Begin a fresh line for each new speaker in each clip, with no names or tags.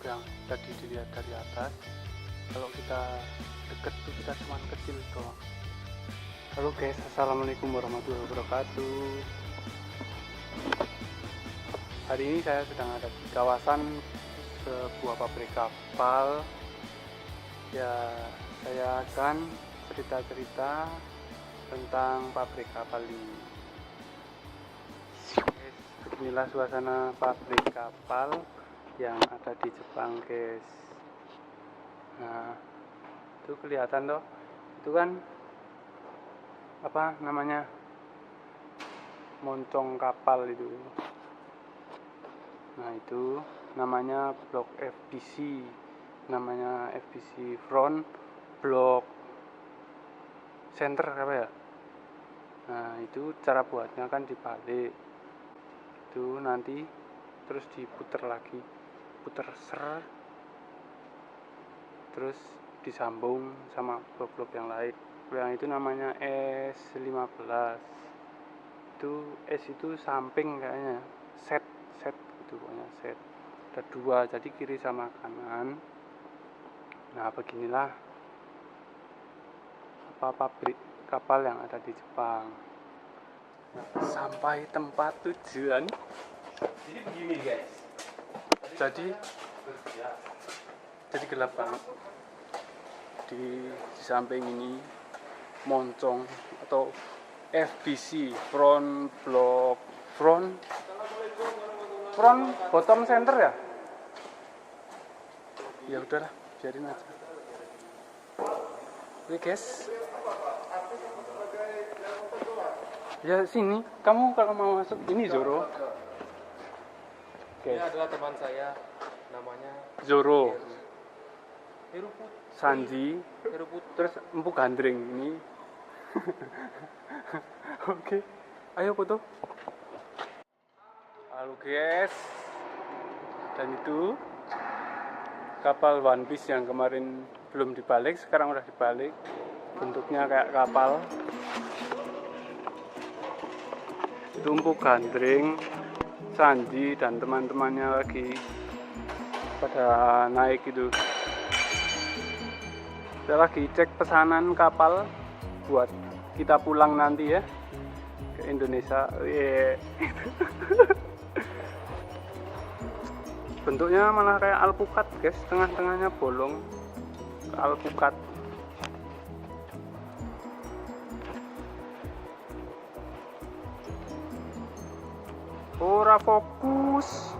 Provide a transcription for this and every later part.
yang tadi dilihat dari atas. Kalau kita deket tuh kita cuma kecil doang. Halo guys, assalamualaikum warahmatullahi wabarakatuh. Hari ini saya sedang ada di kawasan sebuah pabrik kapal. Ya, saya akan cerita-cerita tentang pabrik kapal ini. Guys, beginilah suasana pabrik kapal yang ada di Jepang, guys. Nah, itu kelihatan toh, itu kan apa namanya, moncong kapal itu. Nah, itu namanya blok FBC, namanya FBC front, blok center apa ya. Nah, itu cara buatnya kan dibalik itu, nanti terus diputer lagi, puter ser, terus disambung sama blok-blok yang lain. Yang itu namanya S15. Itu S itu samping kayaknya, set gitu pokoknya, set ada dua, jadi kiri sama kanan. Nah, beginilah apa pabrik kapal yang ada di Jepang. Nah, sampai tempat tujuan.
Jadi begini guys.
Jadi gelap banget. Di samping ini moncong atau FBC front bottom center ya. Ya udahlah, biarin aja. Oke guys. Ya sini, kamu kalau mau masuk ini Zoro.
Ini adalah teman saya, namanya
Zoro,
Heru Putri.
Sanji,
Heru Putri.
terus Empu Gandring ini. Oke, ayo foto. Halo guys, dan itu kapal One Piece yang kemarin belum dibalik, sekarang udah dibalik. Bentuknya kayak kapal. Itu Empu Gandring, Sanji dan teman-temannya lagi pada naik itu. Kita lagi cek pesanan kapal buat kita pulang nanti ya ke Indonesia. Bentuknya malah kayak alpukat guys, tengah-tengahnya bolong, alpukat. Ora fokus.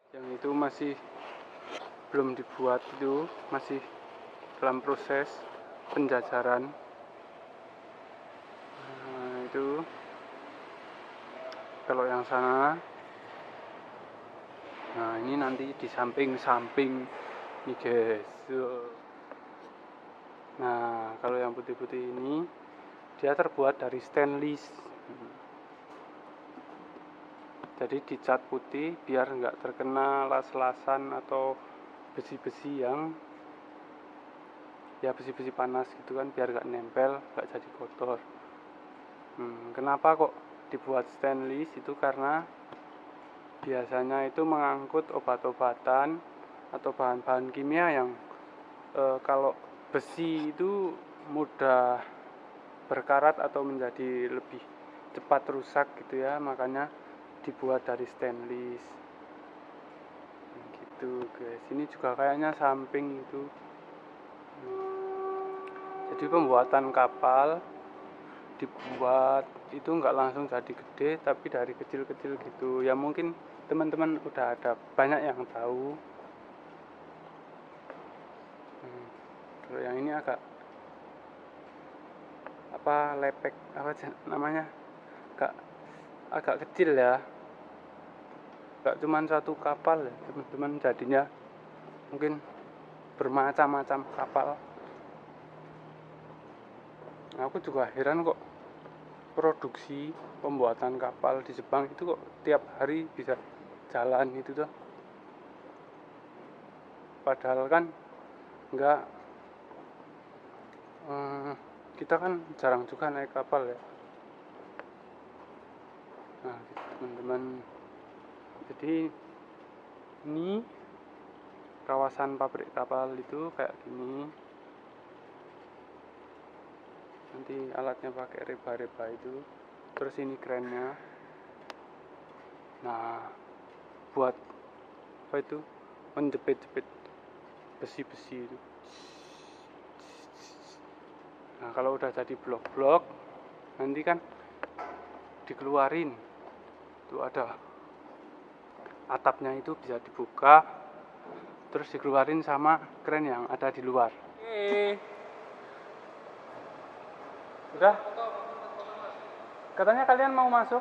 Yang itu masih belum dibuat, itu masih dalam proses penjajaran. Nah, itu kalau yang sana. Nah, ini nanti di samping-samping nih guys. Nah, kalau yang putih-putih ini dia terbuat dari stainless. Jadi dicat putih biar nggak terkena las-lasan atau besi-besi yang ya besi-besi panas gitu kan, biar nggak nempel, nggak jadi kotor. Kenapa kok dibuat stainless? Itu karena biasanya itu mengangkut obat-obatan atau bahan-bahan kimia yang kalau besi itu mudah berkarat atau menjadi lebih cepat rusak gitu ya, makanya dibuat dari stainless gitu guys. Ini juga kayaknya samping itu. Jadi pembuatan kapal dibuat itu nggak langsung jadi gede, tapi dari kecil-kecil gitu ya. Mungkin teman-teman udah ada banyak yang tahu. Kalau yang ini agak apa, lepek apa namanya, agak kecil ya, nggak cuma satu kapal ya teman-teman, jadinya mungkin bermacam-macam kapal. Aku juga heran kok produksi pembuatan kapal di Jepang itu kok tiap hari bisa jalan gitu tuh. Padahal kan enggak, kita kan jarang juga naik kapal ya. Nah gitu, teman-teman, jadi ini kawasan pabrik kapal itu kayak gini. Nanti alatnya pakai reba-reba itu, terus ini kerennya. Nah buat apa itu, menjepit-jepit besi-besi itu. Nah kalau udah jadi blok-blok nanti kan dikeluarin, itu ada atapnya, itu bisa dibuka terus dikeluarin sama kren yang ada di luar. Udah? Katanya kalian mau masuk?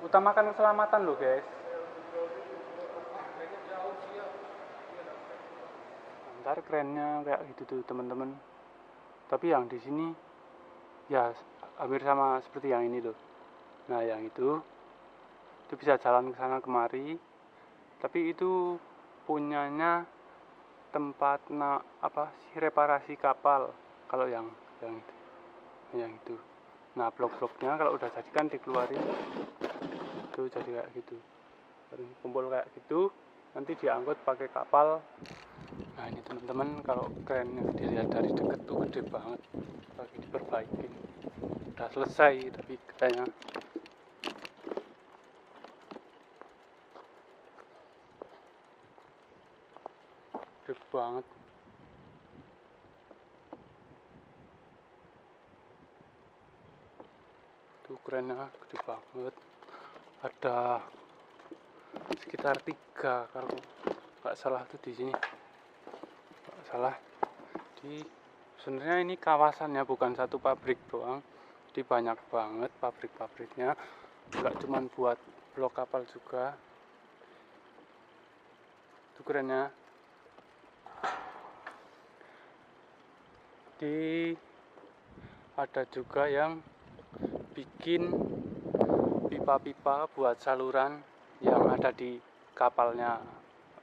Utamakan keselamatan loh guys. Ntar kerennya kayak gitu tuh teman-teman. Tapi yang di sini ya hampir sama seperti yang ini loh. Nah yang itu bisa jalan ke sana kemari. Tapi itu punyanya tempat reparasi kapal. Kalau yang itu. Nah blok-bloknya kalau udah jadi kan dikeluarin. Itu jadi kayak gitu. Kumpul kayak gitu. Nanti diangkut pakai kapal. Nah ini teman-teman, kalau kerennya dilihat dari dekat tuh gede banget, lagi diperbaikin. Udah selesai tapi katanya. Gede banget. Tuh kerennya gede banget. Ada sekitar 3 kalau nggak salah tuh di sini. Salah, di sebenarnya ini kawasannya bukan satu pabrik doang, jadi banyak banget pabrik-pabriknya, nggak cuma buat blok kapal juga. Itu kerennya. Ada juga yang bikin pipa-pipa buat saluran yang ada di kapalnya.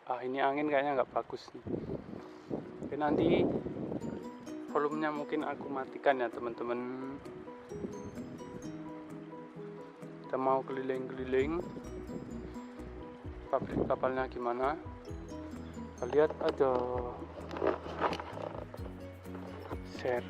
Ini angin kayaknya nggak bagus nih. Oke, nanti volumenya mungkin aku matikan ya teman-teman. Kita mau keliling-keliling pabrik kapalnya gimana. Kita lihat aja. Share.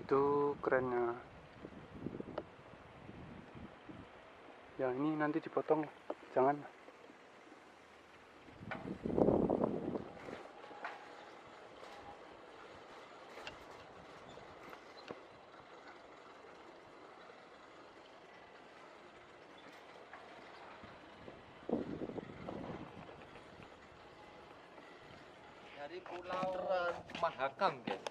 Itu kerennya. Yang ini nanti dipotong, jangan.
Dari Pulau Mahakam guys.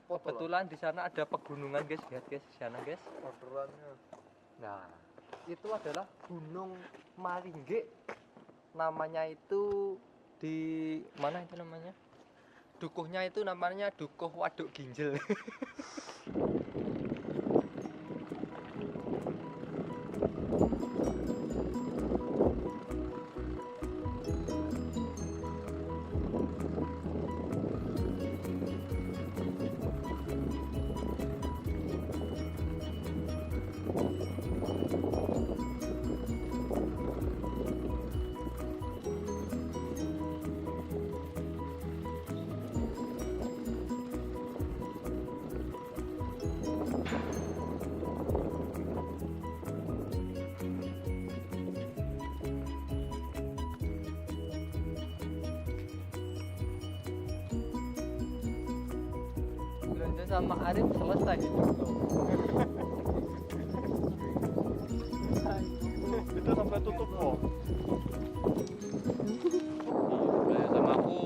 Kebetulan di sana ada pegunungan guys, lihat guys di sana guys.
Orderannya.
Nah, itu adalah Gunung Maringge. Namanya itu di mana itu namanya? Dukuhnya itu namanya Dukuh Waduk Ginjel. Belanja sama Arif selesai hidup lo.
Itu sampai tutup kok.
Belanja sama aku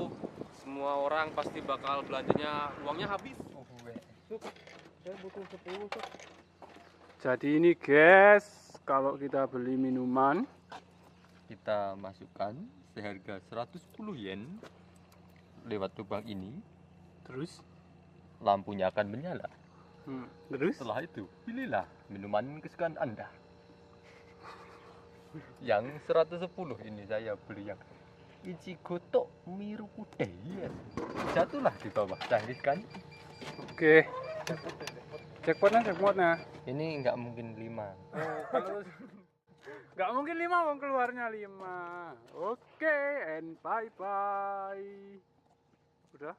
sekarang pasti bakal belanjanya uangnya habis.
Oh, saya butuh 10 Sob.
Jadi ini guys, kalau kita beli minuman
Kita masukkan seharga 110 yen lewat lubang ini,
terus
lampunya akan menyala.
terus
Setelah itu, pilihlah minuman kesukaan Anda. Yang 110 ini saya beli yang Ichigo to Mirukude. Yes. Jatuhlah di bawah, canggih kan?
oke. Jackpotnya
Ini nggak mungkin 5.
kalau nggak mungkin 5, wong keluarnya 5. Oke, and bye bye. Udah.